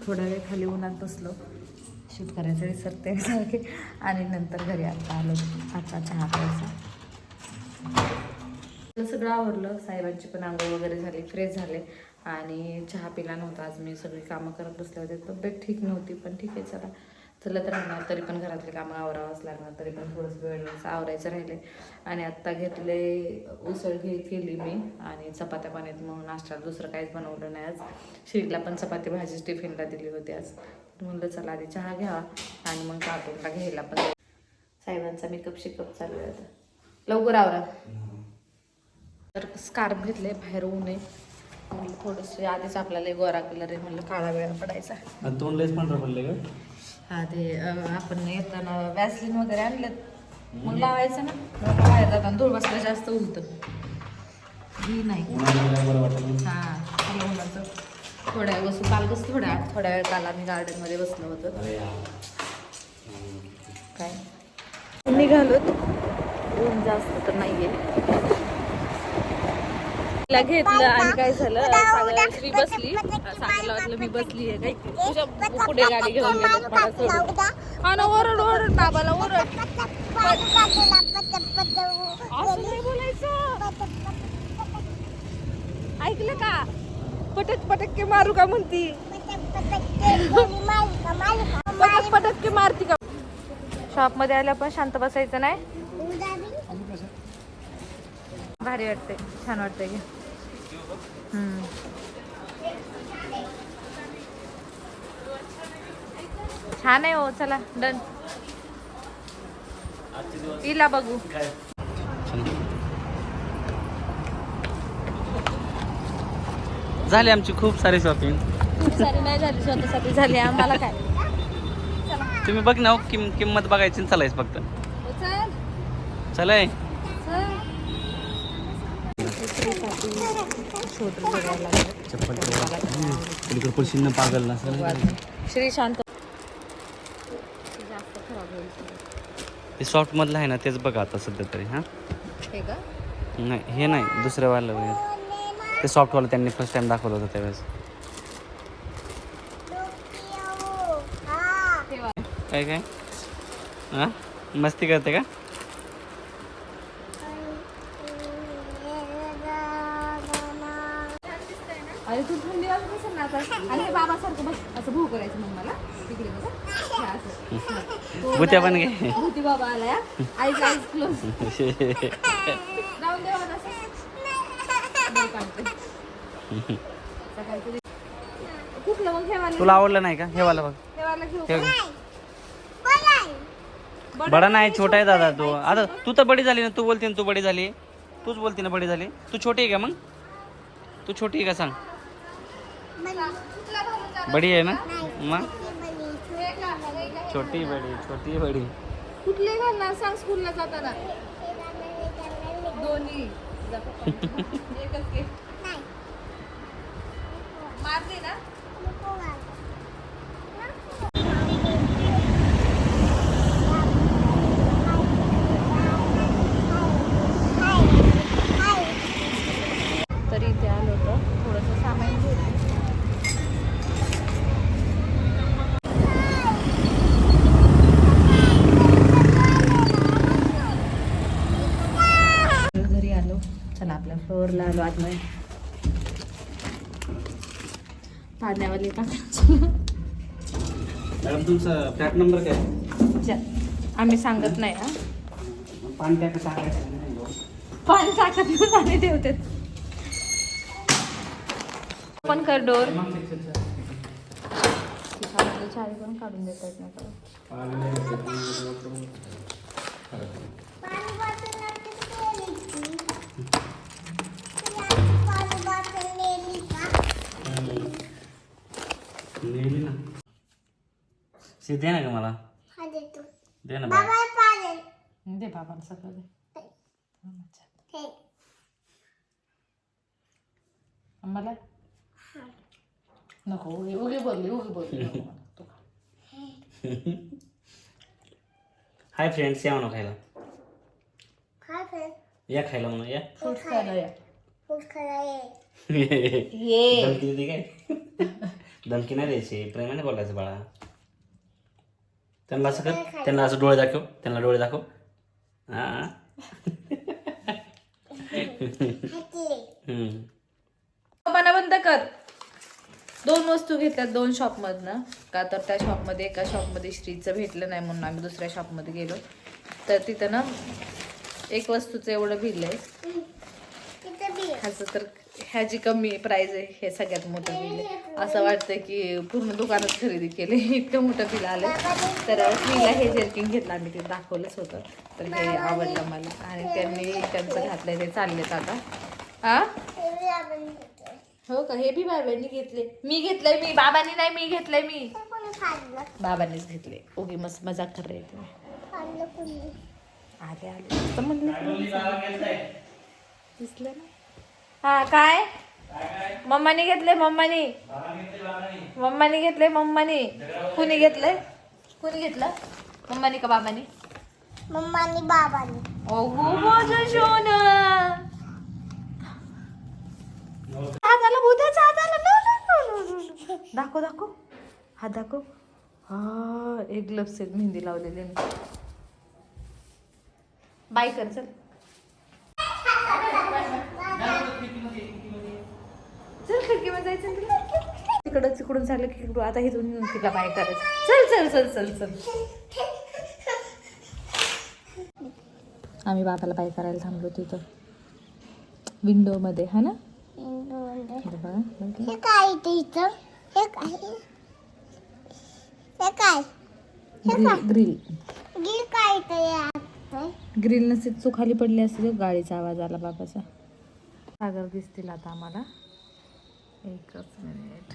थोडा वेळ खाली उन्हात बसलो, शूट करायचं विसरते सारखे, आणि नंतर घरी आता आलो. आता चहा प्यायचा. सगळं आवरलं, साहेबांची पण आंघोळ वगैरे झाली, फ्रेश झाले, आणि चहा पिला नव्हता आज. मी सगळी कामं करत बसले होते, तब्येत ठीक नव्हती, पण ठीक आहे चला चलत राहणार, तरी पण घरातले कामं आवरावंच लागणार, तरी पण थोडंसं वेळेचं आवरायचं राहिले. आणि आत्ता घेतले उसळ केली मी, आणि चपात्या पाण्यात म्हणून नाश्त्याला दुसरं काहीच बनवलं नाही आज. श्रीला पण चपाती भाजीच टिफिनला दिली होती आज. म्हणलं चला आधी चहा घ्यावा आणि मग कार्टूनला घ्यायला पण. साहेबांचा मेकअप शिकअप चालू आहे आता, लवकर आवरा. तर स्कार्फ घेतले, बाहेर ऊन आहे म्हणलं थोडंसं, आधीच आपल्याला गोरा कलर आहे म्हणलं काळा वेळा पडायचा. तोंड लयच पांढरं पडले का? हा ते आपण येताना वॅसलिन वगैरे आणलं मग लावायचं ना, मग बाहेर जाताना धूळ बसला जास्त उलतं ही नाही. बरं वाटतं. हां मला उन्हाचं थोड्या वेळ बसू, काल कसं थोड्या वेळ काल आम्ही गार्डनमध्ये बसलो होतो. काय निघालोत, ऊन जास्त तर नाही आहे. घेतलं आणि काय झालं, श्री बसली, सांगायला वाटलं मी बसली आहे काय, तुझ्या पुढे गाडी घेऊन गेलो मला सोडून. हा ना, ओरड ओरड बाबाला ओरड, असं नाही बोलायचं, ऐकलं का? पटक पटक्के मारू का म्हणती, पटक पटक्के मारती का? शॉप मध्ये आल्या पण शांत बसायचं नाही, भारी वाटते, छान वाटतंय की. छान आहे हो, चला डन, इला बघू. झाली आमची खूप सारी शॉपिंग. खूप सारी नाही झाली, स्वतःसाठी झाली, आम्हाला काय. तुम्ही बघ ना, किंमत बघायची चालायच फक्त. चलाय चप्पल पागल ना श्री शांत. ते सॉफ्ट मधलं आहे ना, तेच बघा आता सध्या तरी. हा नाही, हे नाही, दुसरं वालं वगैरे ते सॉफ्ट वालं त्यांनी फर्स्ट टाइम दाखवलं होतं त्यावेळेस. काय काय हा मस्ती करते का? अरे तू थंडी वाजत असेल ना आता, आणि हे बाबासारखं बस असं भू करायचं मग मला तिकडे बघा असं. भूत्या पण घे, भूती बाबा आलाय, आईज आईज क्लोज राहून दे मला असं. कुठलं मग हेवाला, तुला आवडलं नाही का? हे वाला बघ, हेवाला घेऊ हे का? बडा नाही, छोटा आहे दादा तू. आता तू तर बडी झाली ना, तू बोलते ना तू बडी झाली, तूच बोलते ना बडी झाली. तू छोटी आहे का? मग तू छोटी आहे का सांग? बडी आहे ना मग, छोटी बडी, छोटी बडी. कुठले घालणार सांग स्कूलला जाताना? दोन्ही एकच घे. मारते ना. तरी इथे आलो होतो, थोडंसं सामान घेतलं. घरी आलो, चला आपल्या फ्लोअरला आलो आतमध्ये. पाण्यावाली टाकायची. मॅडम तुमचा फ्लॅट नंबर काय? आम्ही सांगत नाही हा. पाणी टाकायचं, पाणी टाकत पाणी ठेवते. पण कर डोर, चारी पण काढून देता येत नाही का? ना दे ना का मला, दे ना दे बाबाला सगळं दे. आम्हाला नको, उगी बोलली हाय फ्रेंड्स, या म्हणा खायला, या खायला म्हणा, या फ्रूट्स खायला या. धमकी देते काय? धमकी नाही द्यायची, प्रेमाने बोलायचं बाळा. त्यांना असं कर, त्यांना असं डोळे दाखव, त्यांना डोळे दाखव. हा. पप्पांना बंद कर. 2 वस्तू घेतल्यात 2 शॉपमधनं. का तर त्या शॉपमध्ये एका शॉपमध्ये श्रीचं भेटलं नाही म्हणून आम्ही दुसऱ्या शॉपमध्ये गेलो. तर तिथं ना एक वस्तूचं एवढं बिल आहे. ह्याचं तर ह्याची कमी प्राईज आहे, हे सगळ्यात मोठं बिल आहे. असं वाटतं की पूर्ण दुकानात खरेदी केले, इतकं मोठं बिल आलं. तर श्रीला हे जर्किंग घेतलं, आम्ही ते दाखवलंच होतं. तर हे आवडलं मला आणि त्यांनी त्यांचं घातलंय, ते चाललेत आता. हा हो का, हे बी बाबांनी घेतले. मी घेतलंय, मी बाबांनी नाही, मी घेतलंय. मी बाबांनीच घेतले. ओके मस्त मजाक कर रहे तुम्ही. आले आले तर म्हणलं दिसलं ना. हा काय मम्मानी घेतले, मम्मानी घेतले. मम्मानी कुणी घेतलंय, कुणी घेतलं, मम्मानी का बाबानी? मम्मानी बाबानी. ओहो माझं सोनं. हात आला, भूताचा हात आला. दाखव दाखव, हात दाखव. हा एक ग्लव्स एक मेहंदी लावलेली. बाय कर चल. चल खिडकीमध्ये जायचं तुला. तिकडं तिकडून झालं की आता इथून तिला बाय करायचं. चल चल चल चल चल. आम्ही बाबाला बाय करायला थांबलो तिथं विंडो मध्ये. हा ना, हे काय ते इथं, हे काय, हे काय, ग्रिल गिल काय ते ग्रिल नसते चूक खाली पडली असते. गाडीचा आवाज आला बाबाचा. सागर दिसतील आता आम्हाला. एकच मिनिट.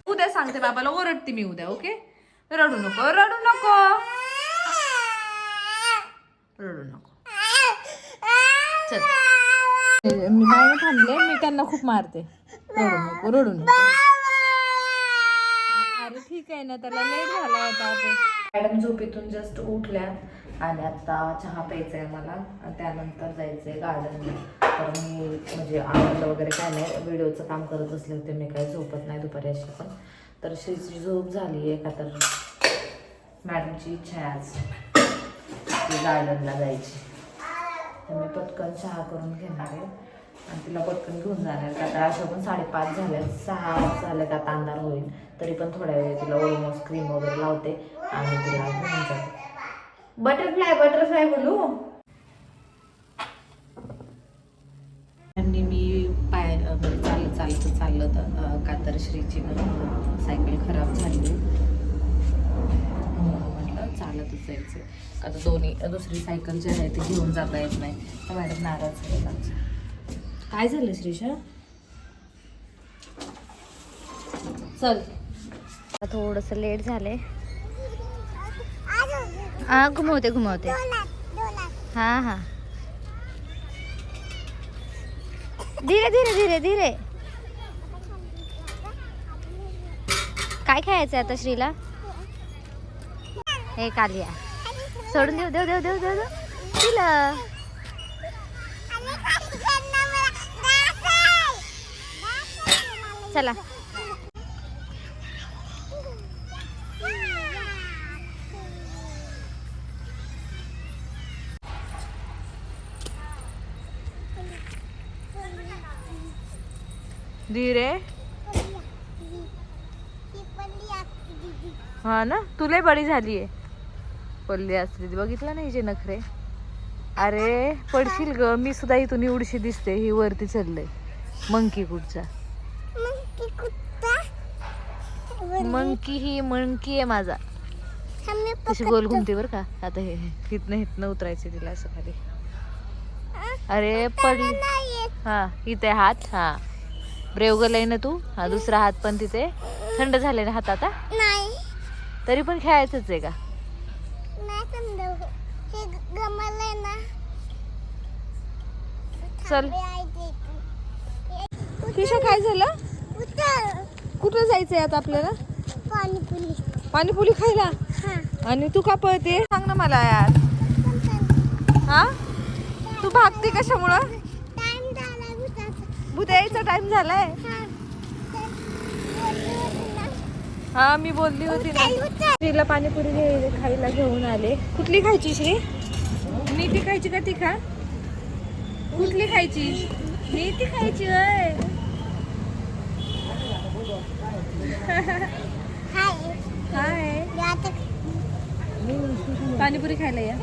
उद्या सांगते बाबाला, ओरडते मी उद्या. ओके, रडू नको, रडू नको, रडू नको. चल मी बाहेर थांबले, मी त्यांना खूप मारते. रडू नको, रडू नको. अरे ठीक आहे ना, त्याला लेट झाला होता. आपण मॅडम झोपेतून जस्ट उठल्या आणि आता चहा प्यायचा आहे मला. त्यानंतर जायचं आहे गार्डनला. तर मी म्हणजे आवडलं वगैरे काय नाही, व्हिडिओचं काम करत असले होते. मी काय झोपत नाही दुपारी अशी पण. तर श्रीची झोप झाली आहे का, तर मॅडमची इच्छा आहे आज ती गार्डनला जायची. तर मी पटकन चहा करून घेणार आहे आणि तिला पटकन घेऊन जाणार आहे. का तर अशा पण 5:30 झाल्या, 6 झाल्या का आता अंधार होईल. तरी पण थोड्या वेळ तिला ऑलमोस्ट क्रीम वगैरे लावते आणि तिला घेऊन जाते. बटरफ्लाय बटरफ्लाय बोलू. आणि मी पाय चाललं का तर श्रीची सायकल खराब झाली. म्हटलं चालतच जायचं का तर दोन्ही दुसरी सायकल जी आहे ती घेऊन जाता येत नाही. तर मॅडम नाराज झाला. काय झालं श्रीशा? चल थोडंसं लेट झाले. हा घुमवते हा हा, धीरे धीरे धीरे धीरे. काय खायचंय आता श्रीला? हे कालिया सोडून देऊ देऊ देऊ देऊ देऊ देऊ तिला. चला धीरे. हा ना, तुला बडी झाली आहे. पल्ली असली बघितलं नाही जे नखरे. अरे पडशील ग. मी सुद्धा इथून एवढीशी दिसते. ही वरती चढलंय. मंकी कुठचा मंकी? ही मंकी आहे माझा. तशी गोल घुमते बर का. आता हे हितनं उतरायचे तिला असं खाली. अरे पडली. हा इथे हात. हा ब्रेव गेलाय ना तू. हा दुसरा हात पण तिथे. थंड झाले ना हात आता? नाही. तरी पण खेळायचंच आहे का? चल किशा, काय झालं? कुठं जायचंय आता आपल्याला? पाणीपुरी खायला. आणि तू का पळते सांग ना मला यार. हा तू भागते कशामुळं? भूत यायचा टाइम झालाय. हा मी बोलली होती ना. श्रीला पाणीपुरी खायला घेऊन आले. कुठली खायची श्री? नीती खायची का ती खा? कुठली खायची? नीती खायची होय. हाय पाणीपुरी खायला या.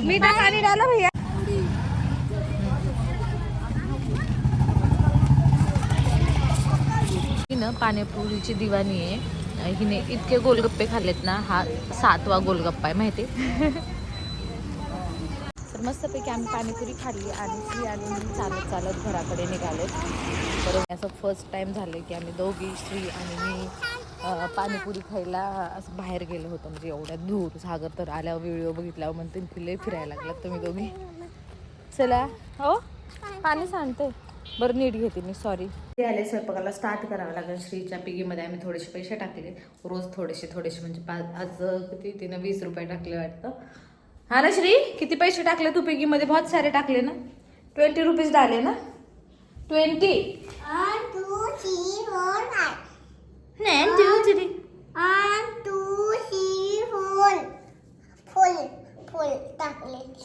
मीठा पाणी डाला भैया. हिनं पाणीपुरीची दिवाणी आहे. हिने इतके गोलगप्पे खाल्लेत ना. हा 7वा गोलगप्पा आहे माहिती. तर मस्तपैकी आम्ही पाणीपुरी खाल्ली आणि श्री आणि मी चालत चालत घराकडे निघालो. तर असं फर्स्ट टाइम झालं की आम्ही दोघी श्री आणि मी पाणीपुरी खायला असं बाहेर गेलो होतो. म्हणजे एवढ्या दूर. सागर तर आल्यावर व्हिडिओ बघितल्यावर म्हणते फिरले फिरायला लागलात तुम्ही दोघी. चला हो पाणी सांगते बरं नीट घेते मी. सॉरी. ते आले स्वयंपाकाला स्टार्ट करावं लागेल. श्रीच्या पिगीमध्ये आम्ही थोडेसे पैसे टाकले. रोज थोडेसे म्हणजे आज किती तिनं 20 रुपये टाकले वाटतं. हा ना श्री किती पैसे टाकले तू पिगीमध्ये? बहुत सारे टाकले ना. 20 रुपीज डाले ना. 20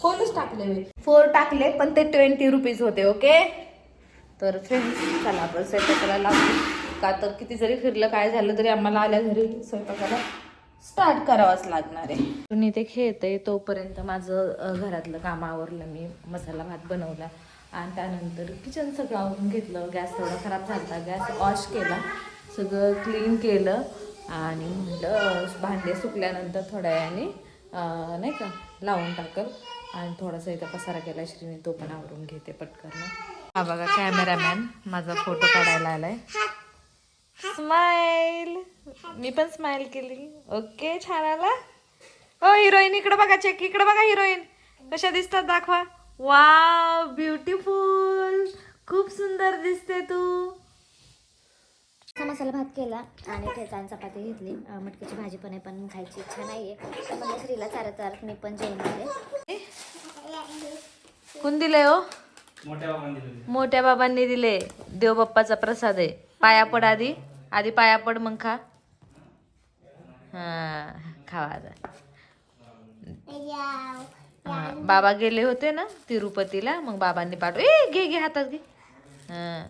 4 टाकले. 4 टाकले पण ते 20 रुपीज होते. ओके. तर फ्रेंड्स चला आपण स्वयंपाकाला लागू. का तर किती जरी फिरलं काय झालं तरी आम्हाला आल्या घरी स्वयंपाकाला स्टार्ट करावाच लागणार आहे. मी ते खेळते तोपर्यंत माझं घरातलं काम आवरलं. मी मसाला भात बनवला आणि त्यानंतर किचन सगळं आवरून घेतलं. गॅस थोडा खराब झाला. गॅस वॉश केला. सगळं क्लीन केलं आणि म्हटलं भांडे सुकल्यानंतर थोड्या वेळाने नाही का लावून टाकल. आणि थोडासा इथं पसारा केला श्रीने तो पण आवरून घेते पटकन. हा बघा कॅमेरामॅन माझा फोटो काढायला आलाय. स्माइल. मी पण स्माइल केली. ओके छान आला. हो हिरोईन इकडे बघा. चेक इकडे बघा. हिरोईन कशा दिसतात दाखवा. Wow beautiful. खूप सुंदर दिसते तू. मसाला भात केला आणि ठेचा आणि चपाती घेतली. मटकीची भाजी पण आहे पण खायची इच्छा नाहीये. पण श्रीला चारत चारत मी पण जेवण केले. कोण दिले हो? मोठ्या बाबांनी दिले. देव बाप्पाचा प्रसाद आहे. पाया पड आधी. आधी पाया पड मग खा. हा खावा आता. बाबा गेले होते ना तिरुपतीला. मग बाबांनी घे हातात घे. हा